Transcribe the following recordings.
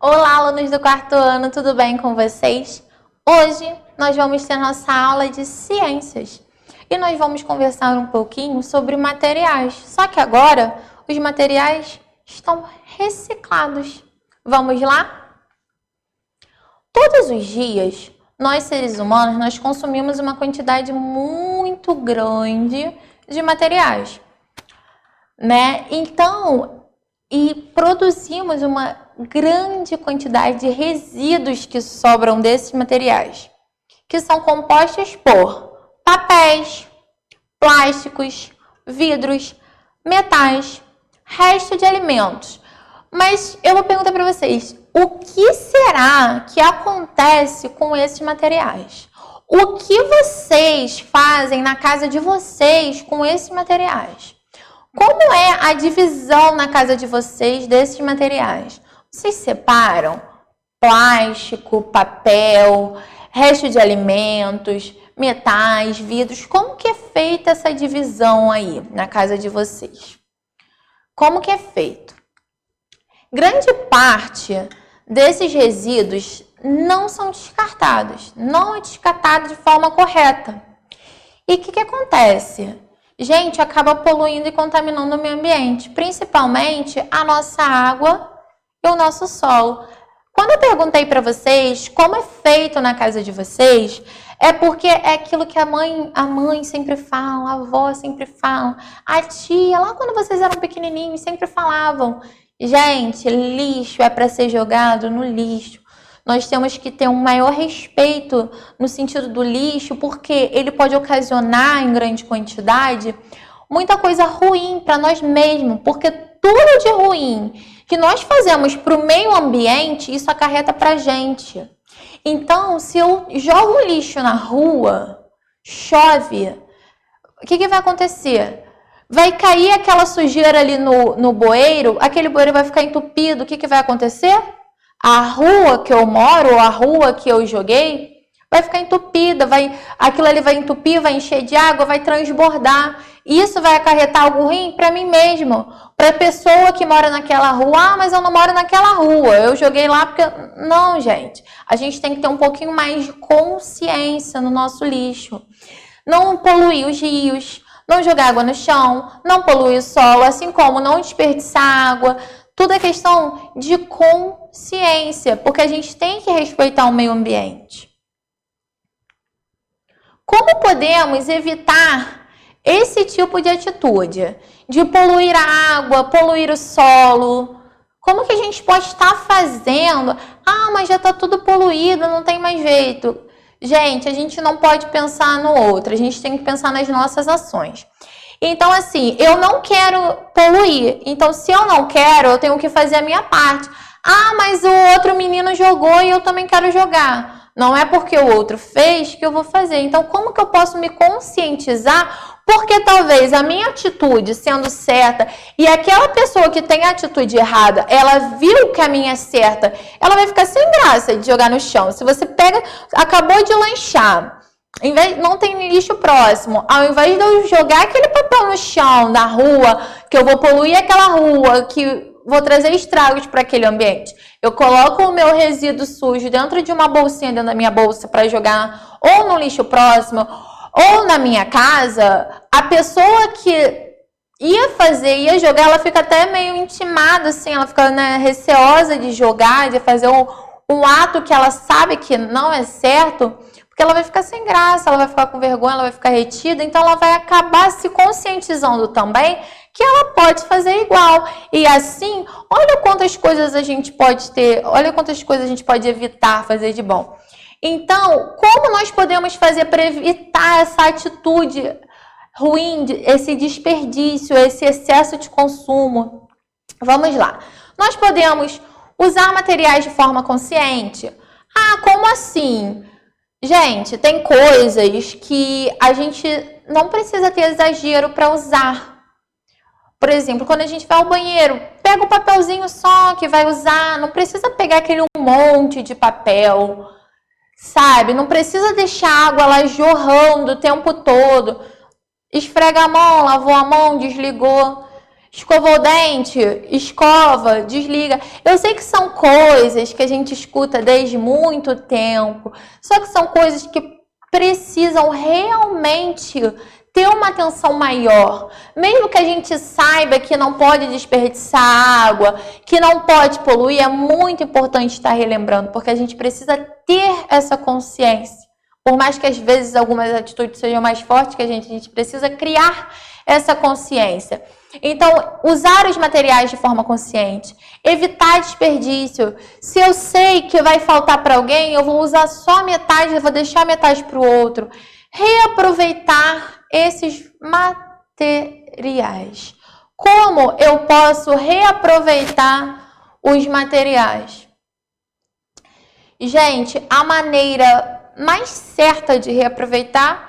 Olá, alunos do quarto ano, tudo bem com vocês? Hoje nós vamos ter nossa aula de ciências e nós vamos conversar um pouquinho sobre materiais. Só que agora os materiais estão reciclados. Vamos lá? Todos os dias, nós seres humanos, nós consumimos uma quantidade muito grande de materiais, né? Então, produzimos uma grande quantidade de resíduos que sobram desses materiais, que são compostos por papéis, plásticos, vidros, metais, resto de alimentos. Mas eu vou perguntar para vocês, o que será que acontece com esses materiais? O que vocês fazem na casa de vocês com esses materiais? Como é a divisão na casa de vocês desses materiais? Vocês separam plástico, papel, resto de alimentos, metais, vidros? Como que é feita essa divisão aí na casa de vocês? Como que é feito? Grande parte desses resíduos não são descartados, não é descartado de forma correta. E o que acontece? Gente, acaba poluindo e contaminando o meio ambiente, principalmente a nossa água e o nosso solo. Quando eu perguntei para vocês como é feito na casa de vocês, é porque é aquilo que a mãe sempre fala, a avó sempre fala, a tia, lá quando vocês eram pequenininhos, sempre falavam. Gente, lixo é para ser jogado no lixo. Nós temos que ter um maior respeito no sentido do lixo, porque ele pode ocasionar em grande quantidade muita coisa ruim para nós mesmos, porque tudo de ruim que nós fazemos para o meio ambiente, isso acarreta para a gente. Então, se eu jogo lixo na rua, chove, o que vai acontecer? Vai cair aquela sujeira ali no bueiro, aquele bueiro vai ficar entupido, o que vai acontecer? A rua que eu moro, ou a rua que eu joguei, vai ficar entupida, aquilo ali vai entupir, vai encher de água, vai transbordar. Isso vai acarretar algo ruim para mim mesmo, para a pessoa que mora naquela rua. Ah, mas eu não moro naquela rua, eu joguei lá porque... Não, gente, a gente tem que ter um pouquinho mais de consciência no nosso lixo. Não poluir os rios, não jogar água no chão, não poluir o solo, assim como não desperdiçar água. Tudo é questão de consciência, porque a gente tem que respeitar o meio ambiente. Como podemos evitar esse tipo de atitude? De poluir a água, poluir o solo? Como que a gente pode estar fazendo? Ah, mas já está tudo poluído, não tem mais jeito. Gente, a gente não pode pensar no outro, a gente tem que pensar nas nossas ações. Então, assim, eu não quero poluir. Então, se eu não quero, eu tenho que fazer a minha parte. Ah, mas o outro menino jogou e eu também quero jogar. Não é porque o outro fez que eu vou fazer. Então, como que eu posso me conscientizar? Porque talvez a minha atitude sendo certa e aquela pessoa que tem a atitude errada, ela viu que a minha é certa, ela vai ficar sem graça de jogar no chão. Se você acabou de lanchar, não tem lixo próximo, ao invés de eu jogar aquele papel no chão da rua, que eu vou poluir aquela rua, que vou trazer estragos para aquele ambiente, eu coloco o meu resíduo sujo dentro de uma bolsinha, dentro da minha bolsa, para jogar ou no lixo próximo, ou na minha casa, a pessoa que ia jogar, ela fica até meio intimada, assim, ela fica, né, receosa de jogar, de fazer um ato que ela sabe que não é certo, porque ela vai ficar sem graça, ela vai ficar com vergonha, ela vai ficar retida, então ela vai acabar se conscientizando também que ela pode fazer igual. E assim, olha quantas coisas a gente pode ter, olha quantas coisas a gente pode evitar fazer de bom. Então, como nós podemos fazer para evitar essa atitude ruim, esse desperdício, esse excesso de consumo? Vamos lá. Nós podemos usar materiais de forma consciente? Ah, como assim? Gente, tem coisas que a gente não precisa ter exagero para usar. Por exemplo, quando a gente vai ao banheiro, pega o papelzinho só que vai usar, não precisa pegar aquele monte de papel, sabe? Não precisa deixar a água lá jorrando o tempo todo. Esfrega a mão, lavou a mão, desligou. Escovou o dente, escova, desliga. Eu sei que são coisas que a gente escuta desde muito tempo, só que são coisas que precisam realmente ter uma atenção maior. Mesmo que a gente saiba que não pode desperdiçar água, que não pode poluir, é muito importante estar relembrando, porque a gente precisa ter essa consciência. Por mais que às vezes algumas atitudes sejam mais fortes que a gente precisa criar essa consciência. Então, usar os materiais de forma consciente, evitar desperdício. Se eu sei que vai faltar para alguém, eu vou usar só metade, eu vou deixar metade para o outro. Reaproveitar esses materiais. Como eu posso reaproveitar os materiais? Gente, a maneira mais certa de reaproveitar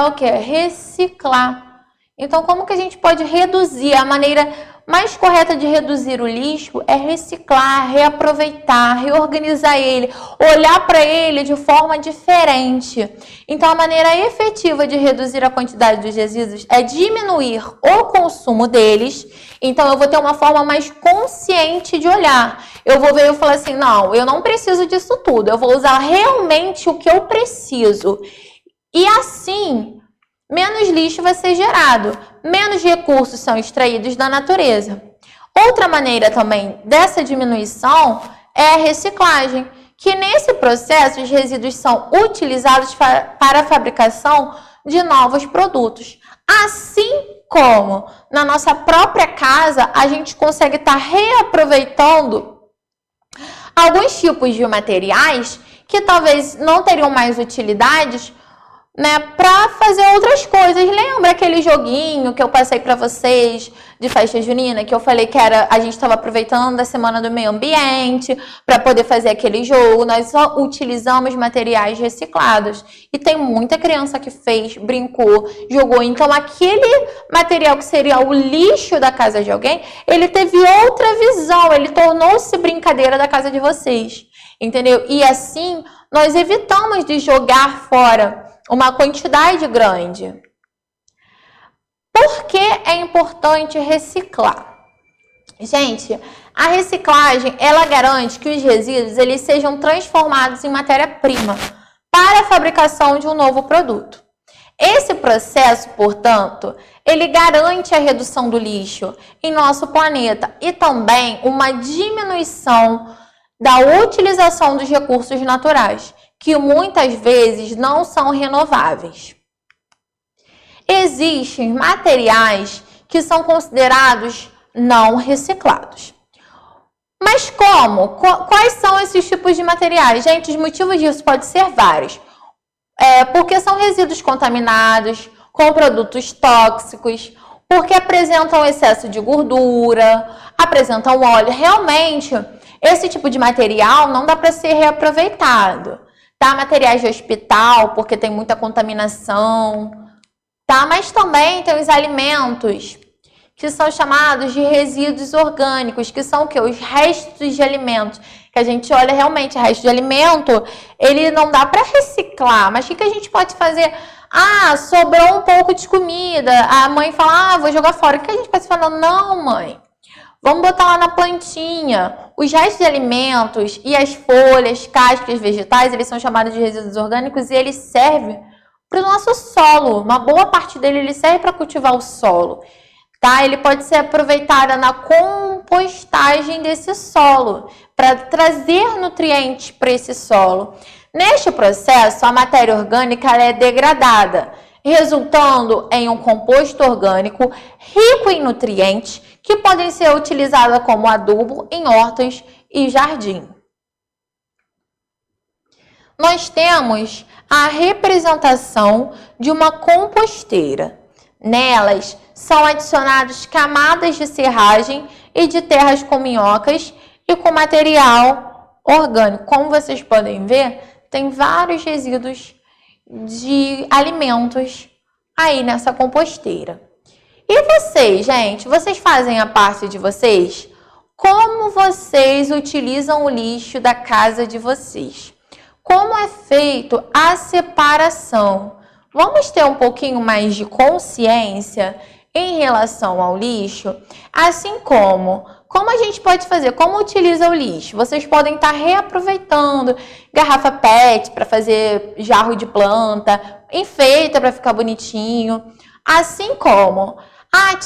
o quê? Reciclar. Então, como que a gente pode reduzir? A maneira mais correta de reduzir o lixo é reciclar, reaproveitar, reorganizar ele, olhar para ele de forma diferente. Então, a maneira efetiva de reduzir a quantidade dos resíduos é diminuir o consumo deles. Então, eu vou ter uma forma mais consciente de olhar. Eu vou ver e falar assim, não, eu não preciso disso tudo. Eu vou usar realmente o que eu preciso. E assim, menos lixo vai ser gerado, menos recursos são extraídos da natureza. Outra maneira também dessa diminuição é a reciclagem, que nesse processo os resíduos são utilizados para a fabricação de novos produtos. Assim como na nossa própria casa a gente consegue estar reaproveitando alguns tipos de materiais que talvez não teriam mais utilidades, né, para fazer outras coisas. Lembra aquele joguinho que eu passei para vocês de festa junina, que eu falei que a gente estava aproveitando a semana do meio ambiente para poder fazer aquele jogo? Nós só utilizamos materiais reciclados. E tem muita criança que fez, brincou, jogou. Então aquele material que seria o lixo da casa de alguém, ele teve outra visão, ele tornou-se brincadeira da casa de vocês. Entendeu? E assim nós evitamos de jogar fora uma quantidade grande. Por que é importante reciclar? Gente, a reciclagem, ela garante que os resíduos eles sejam transformados em matéria-prima para a fabricação de um novo produto. Esse processo, portanto, ele garante a redução do lixo em nosso planeta e também uma diminuição da utilização dos recursos naturais, que muitas vezes não são renováveis. Existem materiais que são considerados não reciclados. Mas como? Quais são esses tipos de materiais? Gente, os motivos disso podem ser vários. Porque são resíduos contaminados, com produtos tóxicos, porque apresentam excesso de gordura, apresentam óleo. Realmente, esse tipo de material não dá para ser reaproveitado. Tá? Materiais de hospital, porque tem muita contaminação, tá? Mas também tem os alimentos, que são chamados de resíduos orgânicos, que são o quê? Os restos de alimentos. Que a gente olha realmente, resto de alimento, ele não dá para reciclar, mas o que a gente pode fazer? Ah, sobrou um pouco de comida, a mãe fala, vou jogar fora. O que a gente pode falar? Não, mãe. Vamos botar lá na plantinha. Os restos de alimentos e as folhas, cascas vegetais, eles são chamados de resíduos orgânicos e eles servem para o nosso solo. Uma boa parte dele ele serve para cultivar o solo. Tá? Ele pode ser aproveitado na compostagem desse solo, para trazer nutrientes para esse solo. Neste processo, a matéria orgânica ela é degradada, resultando em um composto orgânico rico em nutrientes que podem ser utilizados como adubo em hortas e jardim. Nós temos a representação de uma composteira. Nelas são adicionadas camadas de serragem e de terras com minhocas e com material orgânico. Como vocês podem ver, tem vários resíduos de alimentos aí nessa composteira. E vocês, gente, vocês fazem a parte de vocês? Como vocês utilizam o lixo da casa de vocês? Como é feito a separação? Vamos ter um pouquinho mais de consciência em relação ao lixo, assim como a gente pode fazer, como utiliza o lixo. Vocês podem estar reaproveitando garrafa PET para fazer jarro de planta, enfeita para ficar bonitinho. Assim como,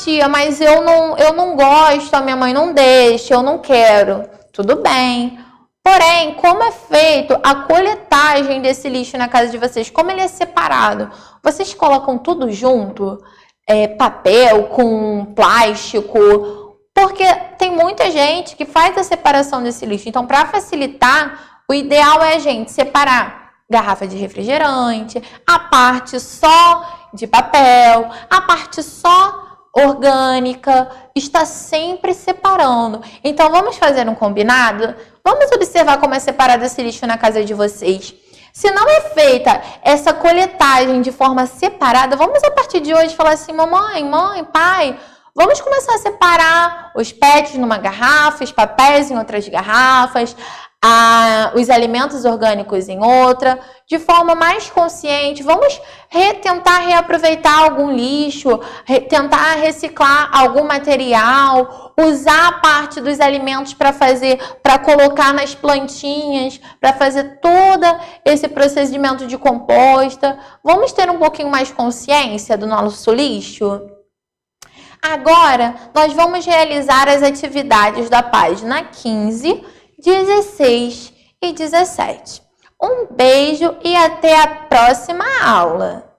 tia, mas eu não gosto, a minha mãe não deixa, eu não quero. Tudo bem. Porém, como é feito a coletagem desse lixo na casa de vocês? Como ele é separado? Vocês colocam tudo junto? Papel com plástico? Porque tem muita gente que faz a separação desse lixo. Então, para facilitar, o ideal é a gente separar garrafa de refrigerante, a parte só de papel, a parte só orgânica, está sempre separando. Então, vamos fazer um combinado? Vamos observar como é separado esse lixo na casa de vocês. Se não é feita essa coletagem de forma separada, vamos a partir de hoje falar assim, mamãe, mãe, pai, vamos começar a separar os PETs numa garrafa, os papéis em outras garrafas, os alimentos orgânicos em outra, de forma mais consciente. Vamos tentar reaproveitar algum lixo, tentar reciclar algum material, usar a parte dos alimentos para colocar nas plantinhas, para fazer todo esse procedimento de composta. Vamos ter um pouquinho mais consciência do nosso lixo? Agora, nós vamos realizar as atividades da página 15, 16 e 17. Um beijo e até a próxima aula!